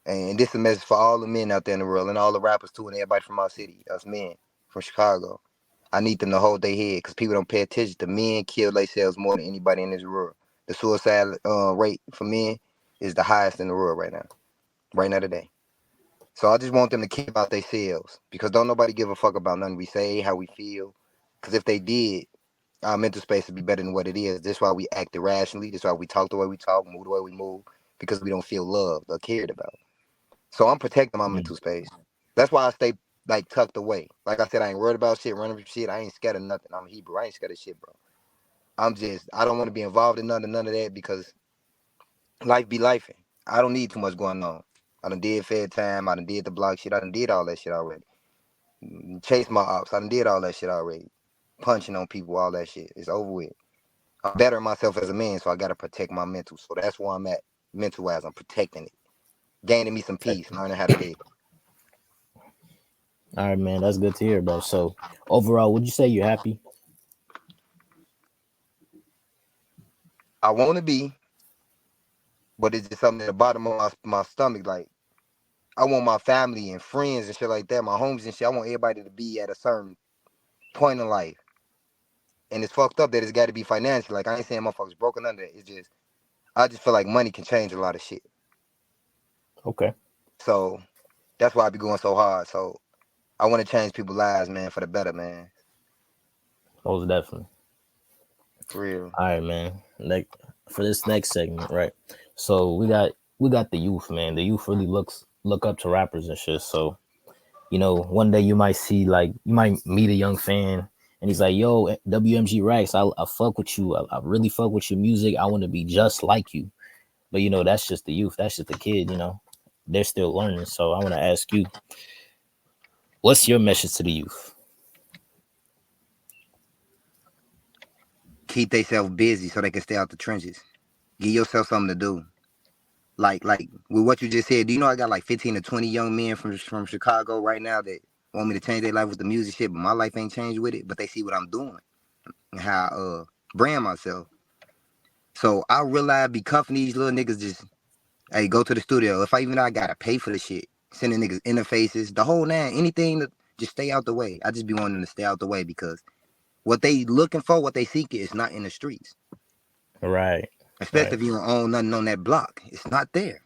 And this is a message for all the men out there in the world and all the rappers too, and everybody from our city, us men from Chicago. I need them to hold their head because people don't pay attention to men kill themselves more than anybody in this world. The suicide rate for men is the highest in the world right now today. So I just want them to keep about themselves because don't nobody give a fuck about nothing we say, how we feel. Because if they did, our mental space would be better than what it is. That's why we act irrationally. That's why we talk the way we talk, move the way we move, because we don't feel loved or cared about. So I'm protecting my mental space. That's why I stay like tucked away. Like I said, I ain't worried about shit, running from shit. I ain't scared of nothing. I'm a Hebrew. I ain't scared of shit, bro. I don't want to be involved in none of that because life be lifing. I don't need too much going on. I done did Fed Time. I done did the block shit. I done did all that shit already. Chase my ops. I done did all that shit already. Punching on people, all that shit. It's over with. I'm bettering myself as a man, so I gotta protect my mental. So that's where I'm at, mental wise. I'm protecting it, gaining me some peace, learning how to live. All right, man. That's good to hear, bro. So overall, would you say you're happy? I want to be, but it's just something at the bottom of my stomach. Like, I want my family and friends and shit like that, my homies and shit. I want everybody to be at a certain point in life. And it's fucked up that it's got to be financial. Like, I ain't saying motherfuckers broken under it. It's just, I just feel like money can change a lot of shit. Okay. So that's why I be going so hard. So I want to change people's lives, man, for the better, man. Most definitely. For real. All right, man. Like for this next segment, right? So we got the youth, man. The youth really look up to rappers and shit. So, you know, one day you might see, like, you might meet a young fan and he's like, yo, WMG Rax, I fuck with you. I really fuck with your music. I want to be just like you. But, you know, that's just the youth. That's just the kid, you know. They're still learning. So I want to ask you, what's your message to the youth? Keep themselves busy so they can stay out the trenches. Give yourself something to do. Like with what you just said, do you know I got like 15 to 20 young men from Chicago right now that want me to change their life with the music shit, but my life ain't changed with it. But they see what I'm doing and how I brand myself. So I realize be cuffing these little niggas just, hey, go to the studio. If I gotta pay for the shit, sending niggas interfaces, the whole nine, anything to just stay out the way. I just be wanting them to stay out the way because what they looking for, what they seeking is not in the streets. Right. Especially if you don't own nothing on that block. It's not there.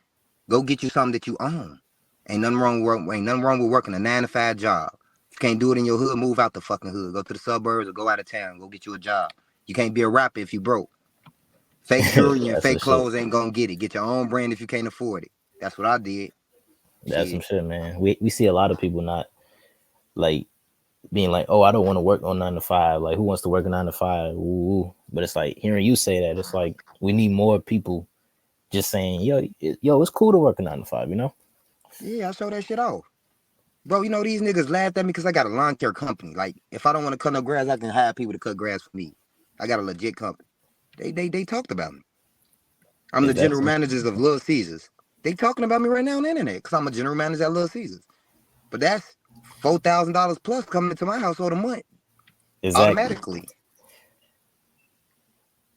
Go get you something that you own. Ain't nothing wrong with working a 9 to 5 job. If you can't do it in your hood, move out the fucking hood. Go to the suburbs or go out of town. Go get you a job. You can't be a rapper if you broke. Fake jewelry and That's some fake shit. clothes ain't gonna get it. Get your own brand if you can't afford it. That's what I did. That's some Shit. shit, man. We see a lot of people not like being like, oh, I don't want to work on 9 to 5. Like, who wants to work a 9 to 5? Ooh. But it's like hearing you say that, it's like we need more people just saying, yo, it's cool to work a 9 to 5, you know? Yeah, I show that shit off. Bro, you know, these niggas laughed at me because I got a lawn care company. Like, if I don't want to cut no grass, I can hire people to cut grass for me. I got a legit company. They talked about me. I'm Is the that general some managers of Little Caesars. They talking about me right now on the internet because I'm a general manager at Little Caesars. But that's $4,000 plus coming into my household a month exactly? automatically.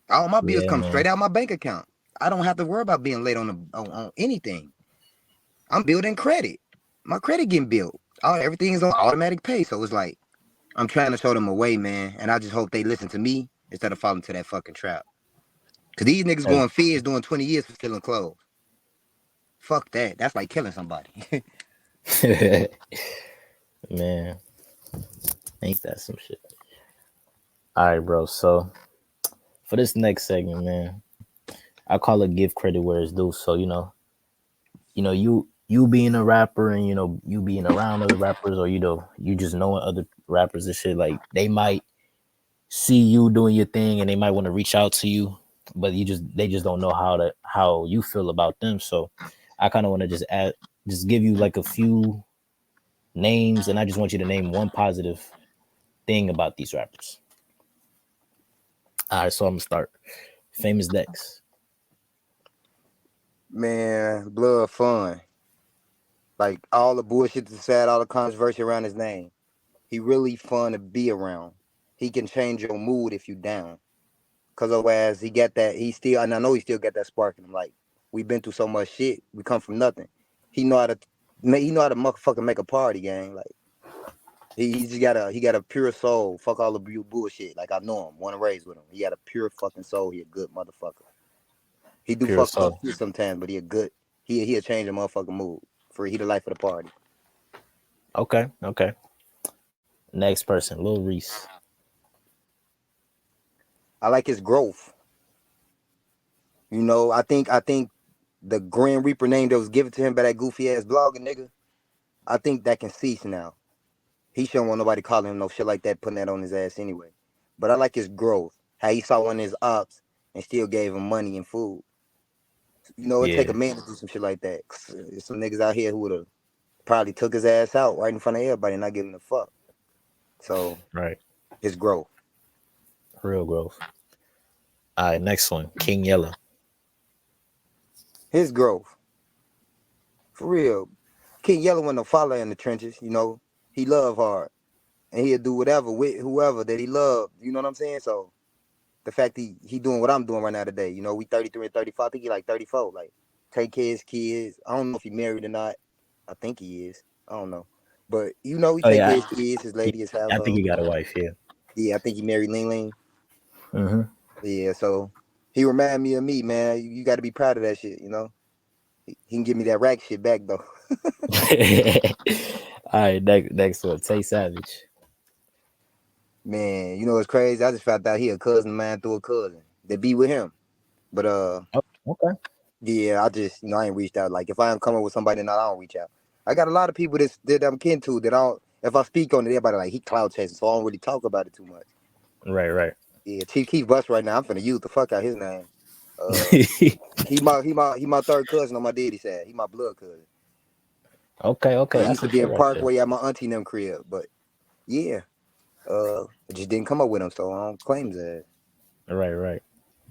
All my bills Yeah, come man. straight out my bank account. I don't have to worry about being late on anything. I'm building credit. My credit getting built. Everything is on automatic pay. So it's like I'm trying to show them a way, man. And I just hope they listen to me instead of falling to that fucking trap. Cause these niggas going feds doing 20 years for stealing clothes. Fuck that. That's like killing somebody. Man, ain't that some shit? All right, bro. So for this next segment, man, I call it give credit where it's due. So, you being a rapper and you being around other rappers, or you just knowing other rappers and shit, like they might see you doing your thing and they might want to reach out to you, but they just don't know how you feel about them. So I kind of want to just give you like a few names, and I just want you to name one positive thing about these rappers. All right, so I'm gonna start. Famous Dex. Man, blood fun. Like all the bullshit that's said, all the controversy around his name. He really fun to be around. He can change your mood if you down. Cause otherwise he got that, and I know he still got that spark in him. Like, we've been through so much shit. We come from nothing. He know how to motherfucking make a party, gang. Like, he got a pure soul. Fuck all the bullshit. Like, I know him, wanna raise with him. He got a pure fucking soul. He a good motherfucker. He do Pure fuck up soul. shit sometimes, but he a good. He'll change the motherfucking mood. He the life of the party. Okay. Next person, Lil Reese. I like his growth. You know, I think the Grim Reaper name that was given to him by that goofy ass blogger nigga, I think that can cease now. He shouldn't want nobody calling him no shit like that, putting that on his ass anyway. But I like his growth. How he saw one of his ops and still gave him money and food. You know, it take a Yeah. man to do some shit like that. There's some niggas out here who would have probably took his ass out right in front of everybody and not giving a fuck. So Right. his growth. Real growth. All right, next one. King Yella. His growth. For real. King Yella wasn't no follower in the trenches, you know. He love hard. And he'll do whatever with whoever that he loved. You know what I'm saying? So the fact he doing what I'm doing right now today, you know, we 33 and 34. I think he like 34. Like, take care of his kids. I don't know if he married or not. I think he is. I don't know. But you know, he Oh take yeah, care of his kids, his lady, his I think household. he got a wife. Yeah. Yeah, I think he married Ling Ling. Mm-hmm. Yeah, so he remind me of me, man. You got to be proud of that shit, you know. He can give me that rack shit back though. All right, next one. Tay Savage. Man, you know what's crazy? I just found out he a cousin of mine through a cousin. They be with him. But Oh, okay. yeah, I just I ain't reached out. Like if I am coming with somebody, I don't reach out. I got a lot of people that I'm kin to that I don't. If I speak on it, everybody like he cloud chasing, so I don't really talk about it too much. Right, right. Yeah, Chief Keef Bus right now. I'm finna use the fuck out his name. Uh, he my third cousin on my daddy side. He my blood cousin. Okay, okay. He That's used to some be shit in right there. Parkway at my auntie and them crib, but yeah, I just didn't come up with him, so I don't claim that. Right, right.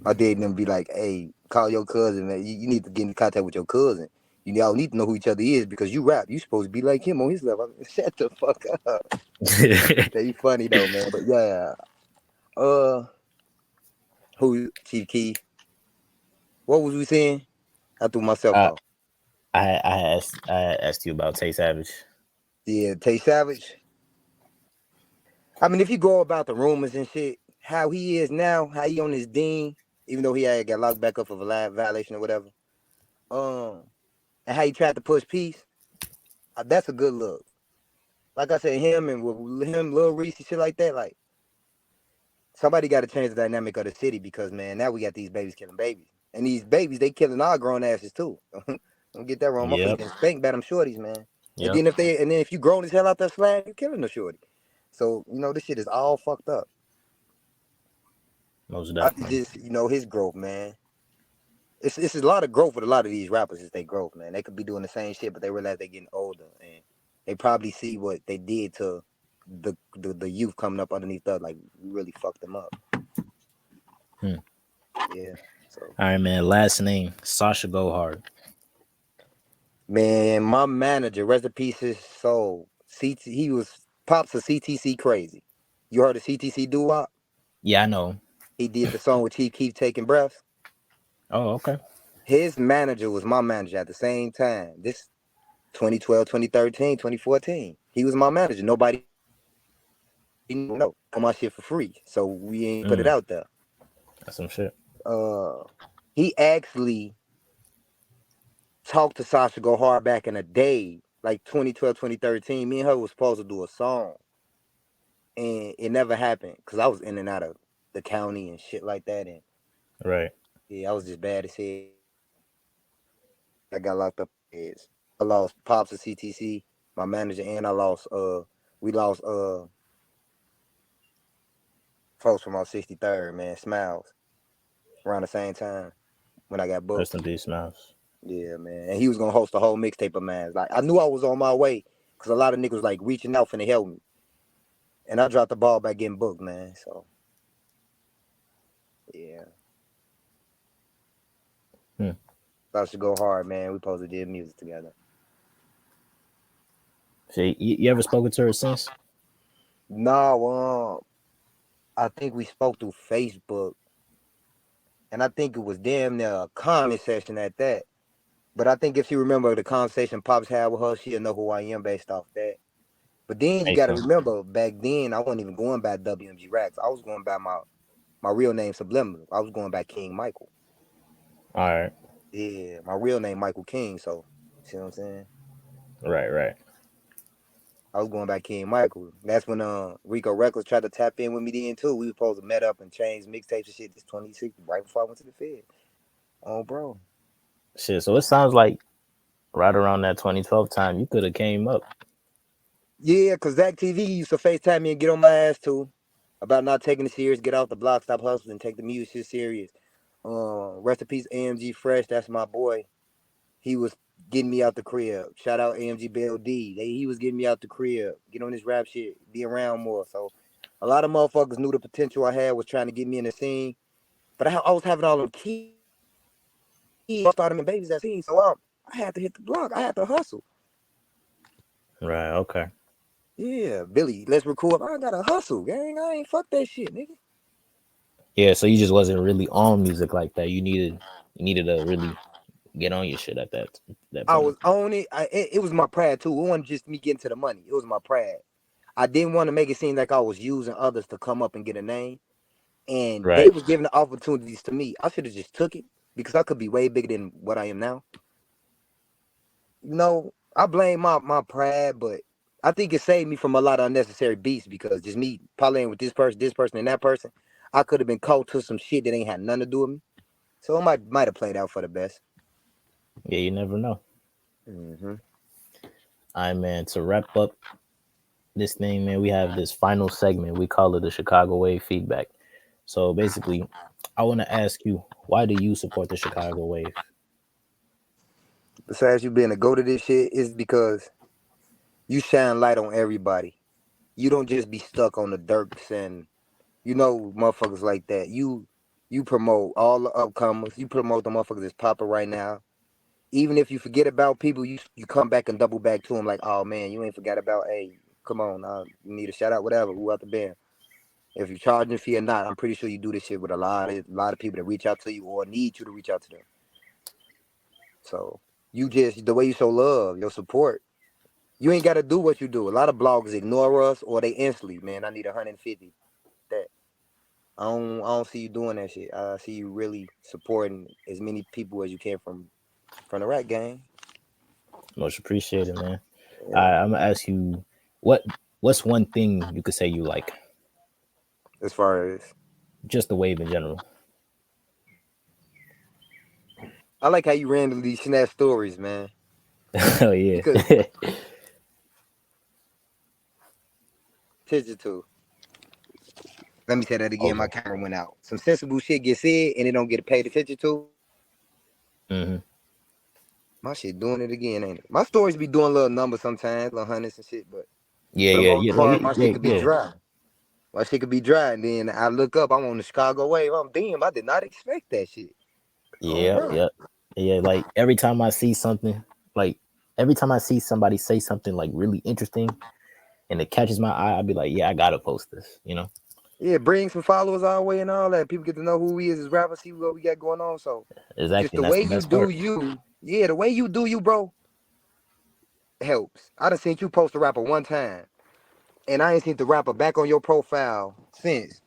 My dad and them be like, "Hey, call your cousin, man. You need to get in contact with your cousin. You all need to know who each other is because you rap. You supposed to be like him on his level." Shut the fuck up. They funny though, man. But yeah, uh, who Chief Keef? What was we saying? I threw myself uh, off. I asked you about Tay Savage. Yeah, Tay Savage. I mean, if you go about the rumors and shit, how he is now, how he on his dean, even though he had got locked back up for violation or whatever, and how he tried to push peace, that's a good look. Like I said, him and with him, Lil Reese, shit like that, like somebody got to change the dynamic of the city because man, now we got these babies killing babies, and these babies they killing our grown asses too. Don't get that wrong. Motherfuckers Yep, getting spanked by them shorties, man. And yep. then if you grown as hell out that slag, you killing the shorty. So this shit is all fucked up. Most I definitely. just his growth, man. It's a lot of growth with a lot of these rappers. It's their growth, man. They could be doing the same shit, but they realize they're getting older, and they probably see what they did to the youth coming up underneath us. Like we really fucked them up. Hmm. Yeah. So All right, man. Last name Sasha Go Hard. man, my manager, rest in peace, his soul. He was pops of CTC crazy. You heard of CTC doo wop? Yeah, I know. He did the song with Chief Keef taking breaths. Oh, okay. His manager was my manager at the same time. This 2012, 2013, 2014. He was my manager. Nobody know put my shit for free. So we ain't put it Mm, out there. that's some shit. Uh he actually talked to Sasha Go Hard back in the day, like 2012, 2013. Me and her was supposed to do a song. And it never happened because I was in and out of the county and shit like that. And Right. yeah, I was just bad as hell. I got locked up. I lost Pops to CTC, my manager, and I lost we lost folks from our 63rd, man, Smiles, around the same time when I got booked. Rest in peace, Mouse. Yeah, man. And he was gonna host a whole mixtape of mine. Like I knew I was on my way because a lot of niggas was like reaching out finna help me. And I dropped the ball by getting booked, man. So yeah. Hmm. Thought should go hard, man. We supposed to did music together. So you ever spoken to her since? No, I think we spoke through Facebook, and I think it was damn near a comment session at that. But I think if she remember the conversation Pops had with her, she'll know who I am based off that. But then you Makes got to sense. remember, back then I wasn't even going by WMG Racks. I was going by my real name Subliminal. I was going by King Michael. All right. Yeah, my real name Michael King. So, see what I'm saying? Right, right. I was going by King Michael. That's when Rico Records tried to tap in with me then too. We were supposed to met up and change mixtapes and shit. This 2060, right before I went to the Fed. Oh, bro. Shit. So it sounds like right around that 2012 time, you could have came up. Yeah, cause Zach TV used to FaceTime me and get on my ass too about not taking it serious, get off the block, stop hustling, take the music shit serious. Rest in peace, AMG Fresh. That's my boy. He was getting me out the crib. Shout out AMG BLD. He was getting me out the crib. Get on this rap shit. Be around more. So a lot of motherfuckers knew the potential I had, was trying to get me in the scene. But I was having all them kids. I started having babies at the scene. So I had to hit the block. I had to hustle. Right. Okay. Yeah, Billy, let's record. I gotta hustle, gang. I ain't fuck that shit, nigga. Yeah. So you just wasn't really on music like that. You needed to really get on your shit at that I point. was on it. It was my pride too. It wasn't just me getting to the money. It was my pride. I didn't want to make it seem like I was using others to come up and get a name. And they Right. was giving the opportunities to me. I should have just took it because I could be way bigger than what I am now. You know, I blame my pride, but I think it saved me from a lot of unnecessary beats because just me parlaying with this person, and that person, I could have been caught to some shit that ain't had nothing to do with me. So it might have played out for the best. Yeah. You never know. Mm-hmm. All right, man. To wrap up this thing, man, we have this final segment. We call it the Chicago Wave feedback. So basically, I want to ask you, why do you support the Chicago Wave? Besides you being a go to this shit, is because you shine light on everybody. You don't just be stuck on the Dirks and motherfuckers like that. You promote all the upcomers. You promote the motherfuckers that's popping right now. Even if you forget about people, you come back and double back to them like, oh man, you ain't forgot about. Hey, come on, you need a shout out, whatever. Who out the band? If you're charging a fee or not, I'm pretty sure you do this shit with a lot of people that reach out to you or need you to reach out to them. So you just the way you show love, your support. You ain't got to do what you do. A lot of bloggers ignore us or they instantly, man, I need 150. That I don't see you doing that shit. I see you really supporting as many people as you can from the rap game. Much appreciated, man. Yeah. I'm gonna ask you, what's one thing you could say you like? As far as Just the wave in general. I like how you randomly snap stories, man. Oh yeah. Because attention to. Let me say that again. Okay. My camera went out. Some sensible shit gets said and it don't get paid attention to. Mm-hmm. My shit doing it again, ain't it? My stories be doing little numbers sometimes, little hundreds and shit, but Yeah, for the yeah, most yeah. No, part, my shit could be yeah. dry. My shit could be dry, and then I look up, I'm on the Chicago Wave. I'm damn, I did not expect that shit. Oh, Yeah, bro. yeah, yeah. Like every time I see something, like every time I see somebody say something like really interesting and it catches my eye, I'll be like, yeah, I gotta post this, you know? Yeah, bring some followers our way and all that. People get to know who we is as rappers, see what we got going on. So just Exactly. the And that's way the you best do part. you, yeah, the way you do you, bro, helps. I done seen you post a rapper one time, and I ain't seen the rapper back on your profile since.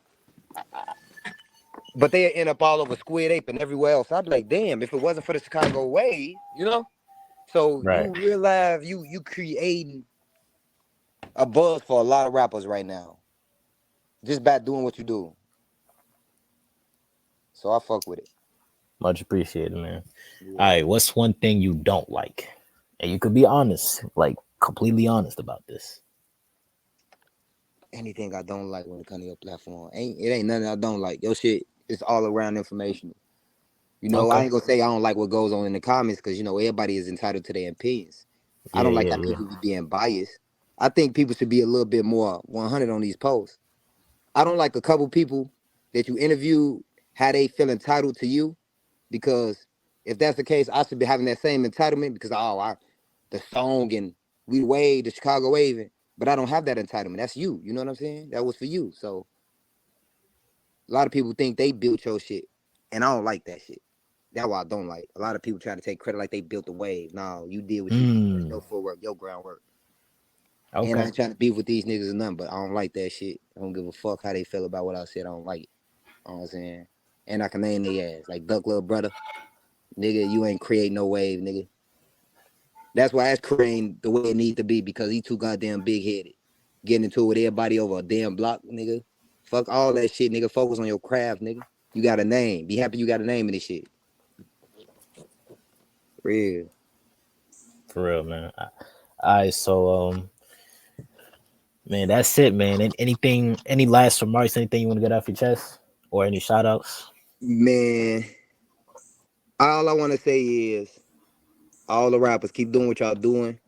But they end up all over Squid Ape and everywhere else. I'd be like, damn, if it wasn't for the Chicago Wave, So Right. you realize you creating a buzz for a lot of rappers right now, just by doing what you do. So I fuck with it. Much appreciated, man. All Yeah. right, what's one thing you don't like? And you could be honest, like completely honest about this. Anything I don't like when it comes to your platform, ain't nothing I don't like. Your shit is all around information. I Okay. ain't gonna say I don't like what goes on in the comments because everybody is entitled to their opinions. I Yeah, don't like yeah, that yeah. people be being biased. I think people should be a little bit more 100 on these posts. I don't like a couple people that you interviewed how they feel entitled to you because if that's the case, I should be having that same entitlement because the song and we wave the Chicago waving, but I don't have that entitlement. That's you. You know what I'm saying? That was for you. So a lot of people think they built your shit, and I don't like that shit. That's why I don't like. A lot of people try to take credit like they built the wave. No, you did what you did. That's Mm, your footwork, your groundwork. And I okay. ain't trying to beef with these niggas or nothing, but I don't like that shit. I don't give a fuck how they feel about what I said. I don't like it. You know what I'm saying? And I can name their ass. Like Duck Little Brother. Nigga, you ain't create no wave, nigga. That's why that's creating the way it needs to be because he too goddamn big headed. Getting into it with everybody over a damn block, nigga. Fuck all that shit, nigga. Focus on your craft, nigga. You got a name. Be happy you got a name in this shit. Real. For real, man. All right, so man, that's it, man. Anything, any last remarks, anything you want to get off your chest? Or any shout outs? Man, All I want to say is, all the rappers keep doing what y'all doing.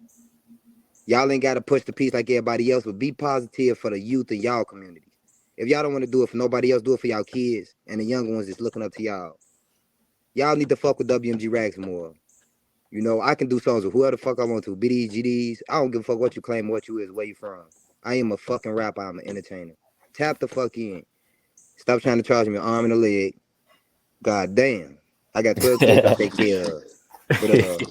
Y'all ain't got to push the piece like everybody else, but be positive for the youth and y'all communities. If y'all don't want to do it for nobody else, do it for y'all kids and the younger ones that's looking up to y'all. Y'all need to fuck with WMG Rags more. You know, I can do songs with whoever the fuck I want to. BDs, GDs. I don't give a fuck what you claim, what you is, where you from. I am a fucking rapper. I'm an entertainer. Tap the fuck in. Stop trying to charge me an arm and a leg. God damn. I got 12 kids I take care of. But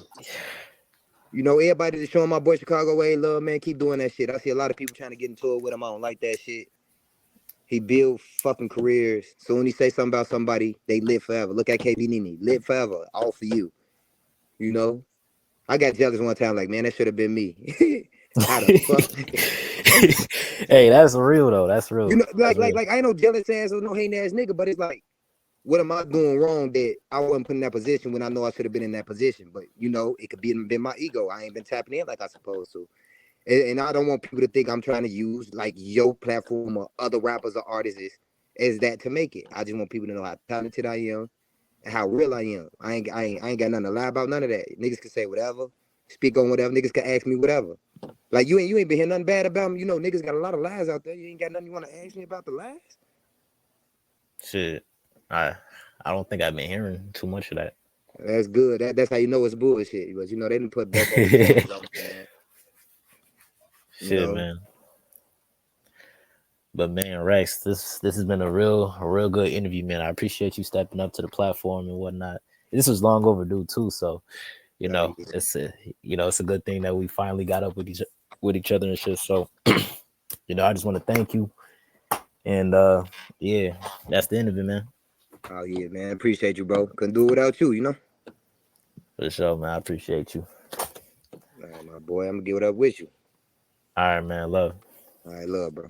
you know, everybody that's showing my boy Chicago way love, man, keep doing that shit. I see a lot of people trying to get into it with him. I don't like that shit. He built fucking careers. So when he say something about somebody, they live forever. Look at KB Nene. Live forever. All for you. You know? I got jealous one time, like, man, that should have been me. How the fuck? Hey, that's real though. That's real. You know, That's real. like I ain't no jealous ass or no hating ass nigga, but it's like, what am I doing wrong that I wasn't put in that position when I know I should have been in that position? But you know, it could been my ego. I ain't been tapping in like I supposed to. And I don't want people to think I'm trying to use like your platform or other rappers or artists as that to make it. I just want people to know how talented I am and how real I am. I ain't got nothing to lie about, none of that. Niggas can say whatever, speak on whatever. Niggas can ask me whatever. Like you ain't been hearing nothing bad about me. You know, niggas got a lot of lies out there. You ain't got nothing you want to ask me about the lies? Shit. I don't think I've been hearing too much of that. That's good. That's how you know it's bullshit. But you know, they didn't put Buck over cameras on me, man. Shit, You know? man. But man, Rex, this has been a real good interview, man. I appreciate you stepping up to the platform and whatnot. This was long overdue too, so you know, it's a good thing that we finally got up with each other and shit. So, you know, I just want to thank you. And yeah, that's the end of it, man. Oh yeah, man. Appreciate you, bro. Couldn't do it without you, you know? For sure, man. I appreciate you. All right, my boy. I'm gonna give it up with you. All right, man. Love. All right, love, bro.